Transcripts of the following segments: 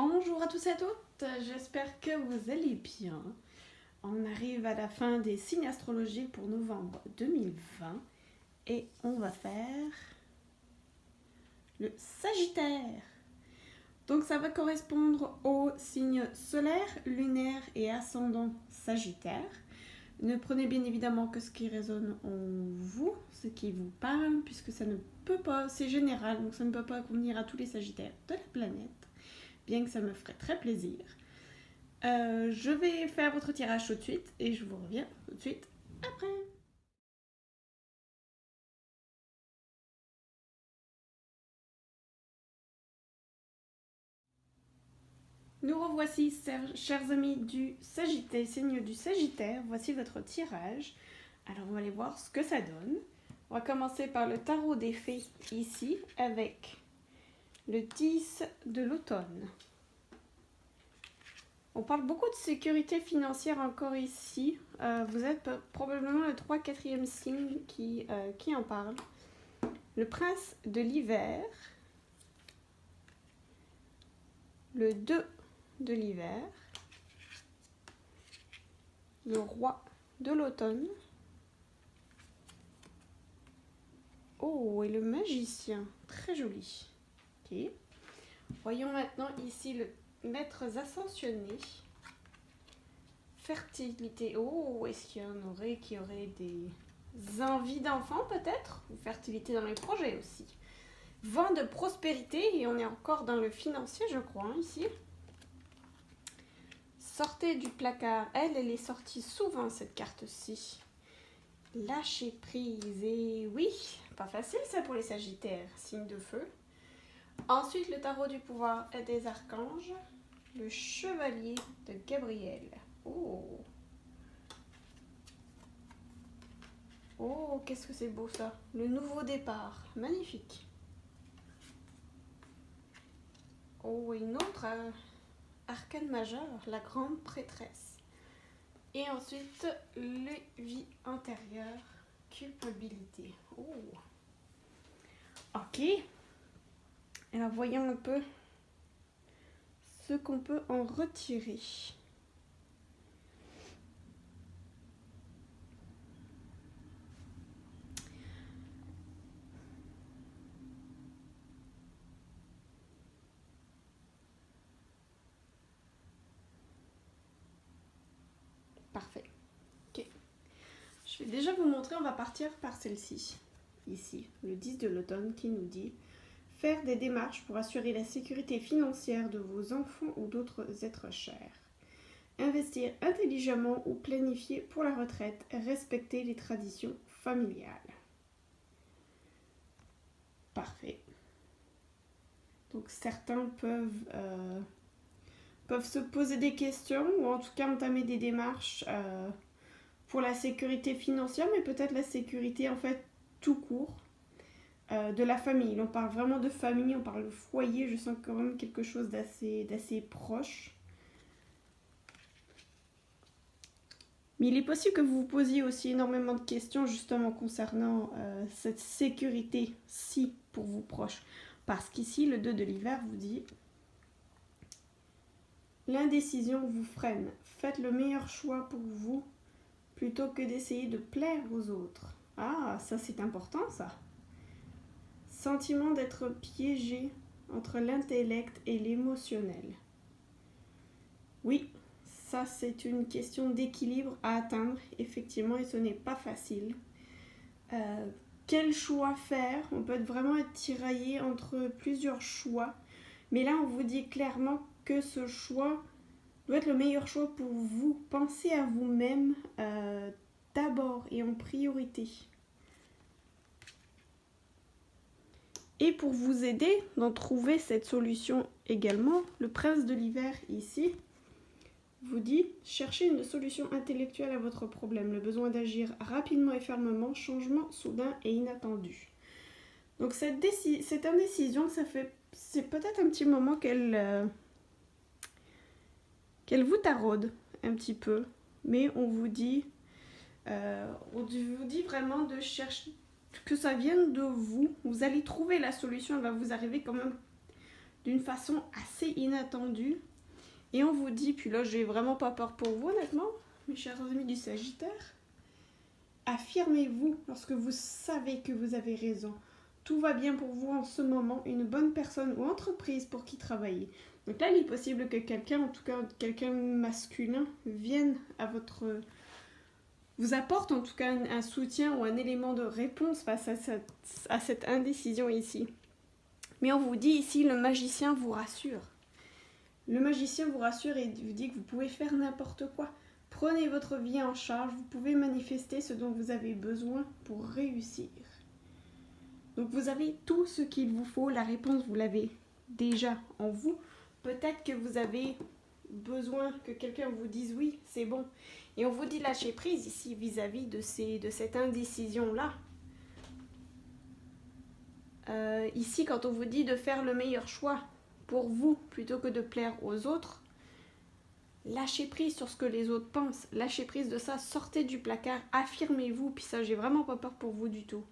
Bonjour à tous et à toutes, j'espère que vous allez bien. On arrive à la fin des signes astrologiques pour novembre 2020 et on va faire le Sagittaire. Donc ça va correspondre aux signes solaires, lunaires et ascendant Sagittaire. Ne prenez bien évidemment que ce qui résonne en vous, ce qui vous parle, puisque ça ne peut pas, c'est général, donc ça ne peut pas convenir à tous les Sagittaires de la planète. Bien que ça me ferait très plaisir. Je vais faire votre tirage tout de suite et je vous reviens tout de suite après. Nous revoici, chers amis du Sagittaire, signe du Sagittaire. Voici votre tirage. Alors on va aller voir ce que ça donne. On va commencer par le tarot des fées ici avec le 10 de l'automne. On parle beaucoup de sécurité financière encore ici. Vous êtes probablement le 3-4e signe qui en parle. Le prince de l'hiver. Le 2 de l'hiver. Le roi de l'automne. Oh, et le magicien. Très joli. Ok. Voyons maintenant ici le maître ascensionné. Fertilité. Oh, est-ce qu'il y en aurait qui auraient des envies d'enfants peut-être? Ou fertilité dans les projets aussi. Vent de prospérité, et on est encore dans le financier je crois hein, ici. Sortez du placard. Elle est sortie souvent cette carte-ci. Lâcher prise. Et oui, pas facile ça pour les Sagittaires, signe de feu. Ensuite, le tarot du pouvoir et des archanges. Le chevalier de Gabriel. Oh, oh, qu'est-ce que c'est beau ça. Le nouveau départ. Magnifique. Oh, une autre arcane majeure, la grande prêtresse. Et ensuite, les vies antérieures, culpabilité. Oh. Ok. Alors, voyons un peu ce qu'on peut en retirer. Parfait. Ok. Je vais déjà vous montrer, on va partir par celle-ci. Ici, le 10 de l'automne qui nous dit « Faire des démarches pour assurer la sécurité financière de vos enfants ou d'autres êtres chers. Investir intelligemment ou planifier pour la retraite. Respecter les traditions familiales. » Parfait. Donc certains peuvent se poser des questions ou en tout cas entamer des démarches pour la sécurité financière, mais peut-être la sécurité en fait tout court de la famille. On parle vraiment de famille, on parle de foyer, je sens quand même quelque chose d'assez proche. Mais il est possible que vous vous posiez aussi énormément de questions justement concernant cette sécurité-ci pour vos proches. Parce qu'ici, le 2 de l'hiver vous dit « L'indécision vous freine. Faites le meilleur choix pour vous plutôt que d'essayer de plaire aux autres. » Ah, ça c'est important ça. Sentiment d'être piégé entre l'intellect et l'émotionnel. Oui, ça c'est une question d'équilibre à atteindre, effectivement, et ce n'est pas facile. Quel choix faire? On peut vraiment être tiraillé entre plusieurs choix, mais là on vous dit clairement que ce choix doit être le meilleur choix pour vous. Pensez à vous-même d'abord et en priorité. Et pour vous aider d'en trouver cette solution également, le prince de l'hiver ici vous dit « Cherchez une solution intellectuelle à votre problème. Le besoin d'agir rapidement et fermement, changement soudain et inattendu. » Donc cette indécision, c'est peut-être un petit moment qu'elle vous taraude un petit peu. Mais on vous dit vraiment de chercher, que ça vienne de vous. Vous allez trouver la solution, elle va vous arriver quand même d'une façon assez inattendue. Et on vous dit, puis là j'ai vraiment pas peur pour vous honnêtement, mes chers amis du Sagittaire, affirmez-vous lorsque vous savez que vous avez raison. Tout va bien pour vous en ce moment, une bonne personne ou entreprise pour qui travailler. Donc là il est possible que quelqu'un, en tout cas quelqu'un masculin, vienne à votre... vous apporte en tout cas un soutien ou un élément de réponse face à cette indécision ici. Mais on vous dit ici, le magicien vous rassure. Le magicien vous rassure et vous dit que vous pouvez faire n'importe quoi. Prenez votre vie en charge, vous pouvez manifester ce dont vous avez besoin pour réussir. Donc vous avez tout ce qu'il vous faut, la réponse vous l'avez déjà en vous. Peut-être que vous avez besoin que quelqu'un vous dise oui, c'est bon. Et on vous dit lâcher prise ici vis-à-vis de cette indécision-là. Ici, quand on vous dit de faire le meilleur choix pour vous plutôt que de plaire aux autres, lâchez prise sur ce que les autres pensent. Lâchez prise de ça, sortez du placard, affirmez-vous. Puis ça, j'ai vraiment pas peur pour vous du tout.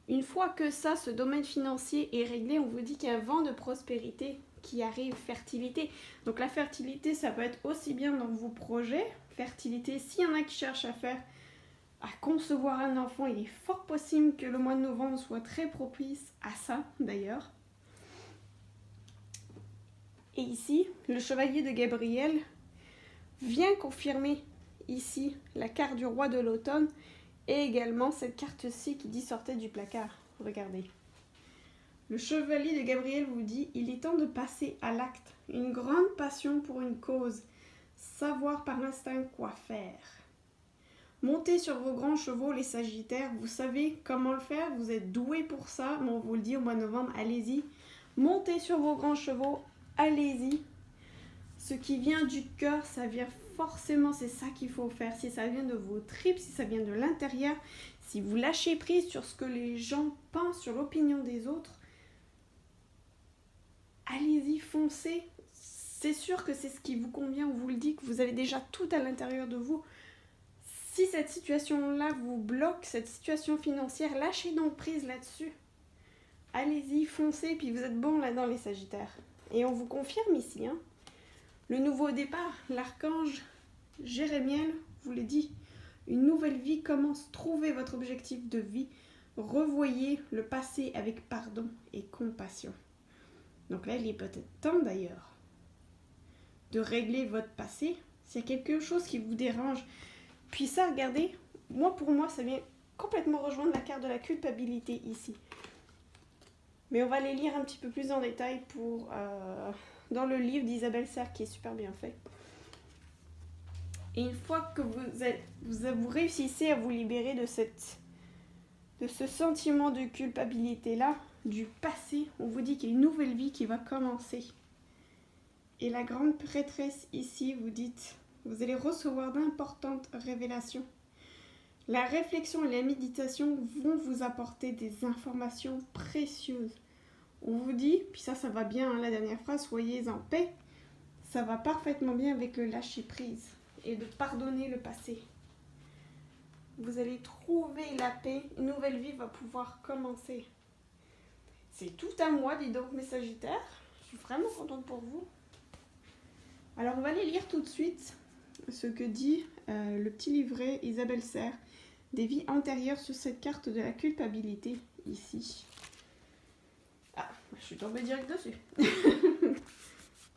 Une fois que ça, ce domaine financier est réglé, on vous dit qu'il y a un vent de prospérité qui arrive, fertilité. Donc la fertilité, ça peut être aussi bien dans vos projets, fertilité, s'il y en a qui cherchent à concevoir un enfant, il est fort possible que le mois de novembre soit très propice à ça, d'ailleurs. Et ici, le chevalier de Gabriel vient confirmer ici la carte du roi de l'automne et également cette carte-ci qui dit sortez du placard. Regardez. Le chevalier de Gabriel vous dit il est temps de passer à l'acte. Une grande passion pour une cause. Savoir par instinct quoi faire. Montez sur vos grands chevaux, les Sagittaires. Vous savez comment le faire. Vous êtes doués pour ça. Mais on vous le dit au mois de novembre, allez-y. Montez sur vos grands chevaux. Allez-y. Ce qui vient du cœur, ça vient forcément, c'est ça qu'il faut faire. Si ça vient de vos tripes, si ça vient de l'intérieur, si vous lâchez prise sur ce que les gens pensent, sur l'opinion des autres, allez-y, foncez. C'est sûr que c'est ce qui vous convient, on vous le dit, que vous avez déjà tout à l'intérieur de vous. Si cette situation-là vous bloque, cette situation financière, lâchez donc prise là-dessus. Allez-y, foncez, puis vous êtes bons là-dedans les Sagittaires. Et on vous confirme ici, hein. Le nouveau départ, l'archange Jérémiel vous le dit. Une nouvelle vie commence. Trouvez votre objectif de vie. Revoyez le passé avec pardon et compassion. Donc là, il est peut-être temps d'ailleurs de régler votre passé. S'il y a quelque chose qui vous dérange. Puis ça, regardez, pour moi, ça vient complètement rejoindre la carte de la culpabilité ici. Mais on va les lire un petit peu plus en détail dans le livre d'Isabelle Serre qui est super bien fait. Et une fois que vous réussissez à vous libérer de ce sentiment de culpabilité-là, du passé, on vous dit qu'il y a une nouvelle vie qui va commencer. Et la grande prêtresse ici, vous allez recevoir d'importantes révélations. La réflexion et la méditation vont vous apporter des informations précieuses. On vous dit, puis ça va bien, hein, la dernière phrase, soyez en paix. Ça va parfaitement bien avec le lâcher prise et de pardonner le passé. Vous allez trouver la paix, une nouvelle vie va pouvoir commencer. C'est tout à moi, dis donc mes Sagittaires. Je suis vraiment contente pour vous. Alors on va aller lire tout de suite ce que dit le petit livret Isabelle Serre des vies antérieures sur cette carte de la culpabilité ici. Ah, je suis tombée direct dessus.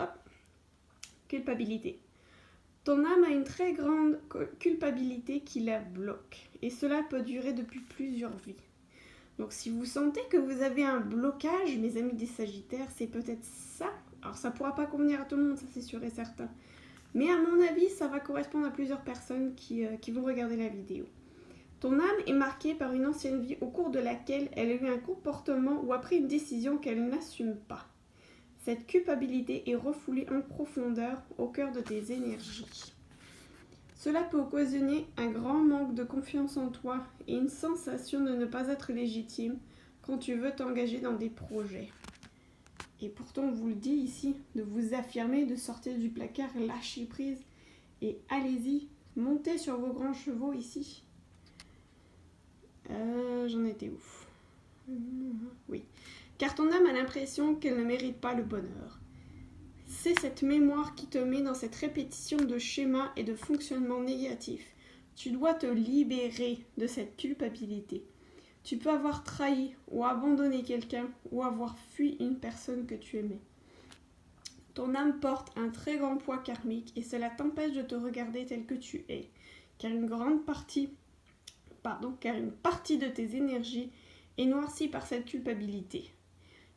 Hop. Culpabilité. Ton âme a une très grande culpabilité qui la bloque. Et cela peut durer depuis plusieurs vies. Donc si vous sentez que vous avez un blocage, mes amis des Sagittaires, c'est peut-être ça. Alors ça ne pourra pas convenir à tout le monde, ça c'est sûr et certain. Mais à mon avis, ça va correspondre à plusieurs personnes qui vont regarder la vidéo. Ton âme est marquée par une ancienne vie au cours de laquelle elle a eu un comportement ou a pris une décision qu'elle n'assume pas. Cette culpabilité est refoulée en profondeur au cœur de tes énergies. Cela peut occasionner un grand manque de confiance en toi et une sensation de ne pas être légitime quand tu veux t'engager dans des projets. Et pourtant, on vous le dit ici, de vous affirmer, de sortir du placard, lâcher prise et allez-y, montez sur vos grands chevaux ici. J'en étais où ? Oui. car ton âme a l'impression qu'elle ne mérite pas le bonheur. C'est cette mémoire qui te met dans cette répétition de schémas et de fonctionnements négatifs. Tu dois te libérer de cette culpabilité. Tu peux avoir trahi ou abandonné quelqu'un ou avoir fui une personne que tu aimais. Ton âme porte un très grand poids karmique et cela t'empêche de te regarder tel que tu es, car une partie de tes énergies est noircie par cette culpabilité.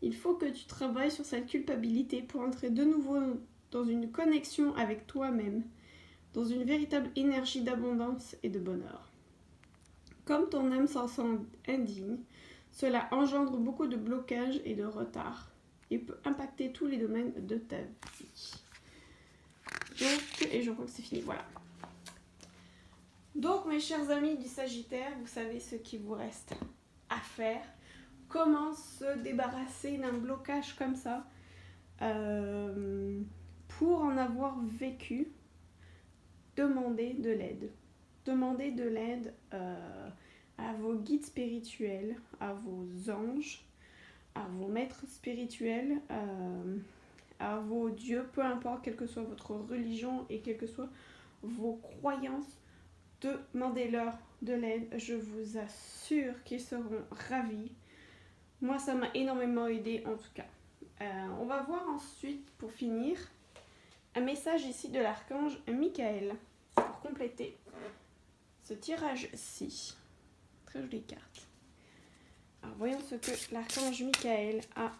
Il faut que tu travailles sur cette culpabilité pour entrer de nouveau dans une connexion avec toi-même, dans une véritable énergie d'abondance et de bonheur. Comme ton âme s'en sent indigne, cela engendre beaucoup de blocages et de retard et peut impacter tous les domaines de ta vie. Et je crois que c'est fini, voilà. Donc mes chers amis du Sagittaire, vous savez ce qu'il vous reste à faire. Comment se débarrasser d'un blocage comme ça pour en avoir vécu. Demandez de l'aide. Demandez de l'aide à vos guides spirituels, à vos anges, à vos maîtres spirituels, à vos dieux, peu importe, quelle que soit votre religion et quelles que soient vos croyances. Demandez-leur de l'aide. Je vous assure qu'ils seront ravis. Moi, ça m'a énormément aidé en tout cas. On va voir ensuite, pour finir, un message ici de l'archange Michael pour compléter ce tirage-ci. Très jolie carte. Alors, voyons ce que l'archange Michael a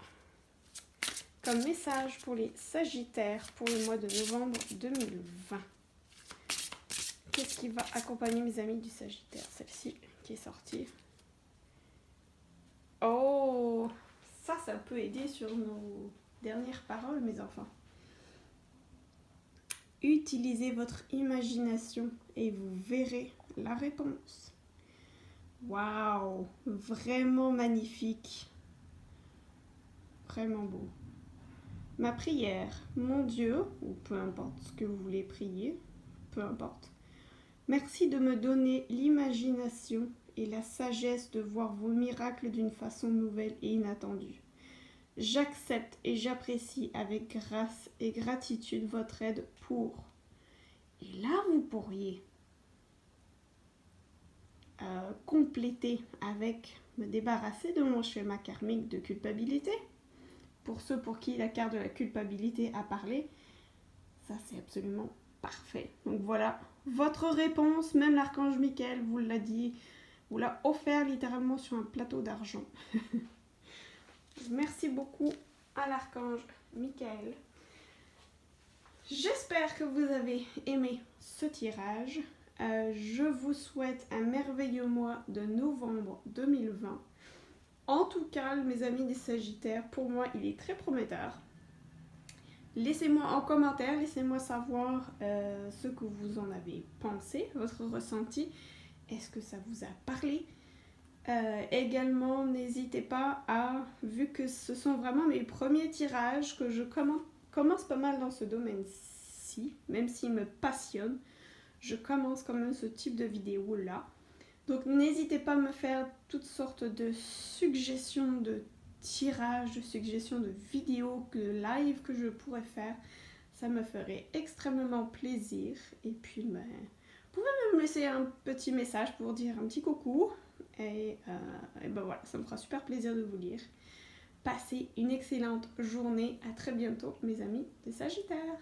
comme message pour les Sagittaires pour le mois de novembre 2020. Qu'est-ce qui va accompagner mes amis du Sagittaire? Celle-ci qui est sortie. Oh, ça peut aider sur nos dernières paroles, mes enfants. Utilisez votre imagination et vous verrez la réponse. Waouh, vraiment magnifique. Vraiment beau. Ma prière, mon Dieu, ou peu importe ce que vous voulez prier, peu importe. Merci de me donner l'imagination et la sagesse de voir vos miracles d'une façon nouvelle et inattendue. J'accepte et j'apprécie avec grâce et gratitude votre aide pour... Et là, vous pourriez compléter avec me débarrasser de mon schéma karmique de culpabilité. Pour ceux pour qui la carte de la culpabilité a parlé, ça c'est absolument parfait. Donc voilà, votre réponse, même l'archange Michael vous l'a dit, vous l'a offert littéralement sur un plateau d'argent. Merci beaucoup à l'archange Michael. J'espère que vous avez aimé ce tirage. Je vous souhaite un merveilleux mois de novembre 2020. En tout cas, mes amis des Sagittaires, pour moi, il est très prometteur. Laissez-moi en commentaire, laissez-moi savoir ce que vous en avez pensé, votre ressenti. Est-ce que ça vous a parlé? Également, n'hésitez pas à, vu que ce sont vraiment mes premiers tirages, que je commence pas mal dans ce domaine-ci, même s'il me passionne, je commence quand même ce type de vidéo-là. Donc n'hésitez pas à me faire toutes sortes de suggestions de tirages, de suggestions de vidéos, de live que je pourrais faire. Ça me ferait extrêmement plaisir. Et puis, vous pouvez même me laisser un petit message pour dire un petit coucou. Et ben voilà, ça me fera super plaisir de vous lire. Passez une excellente journée. À très bientôt, mes amis des Sagittaires.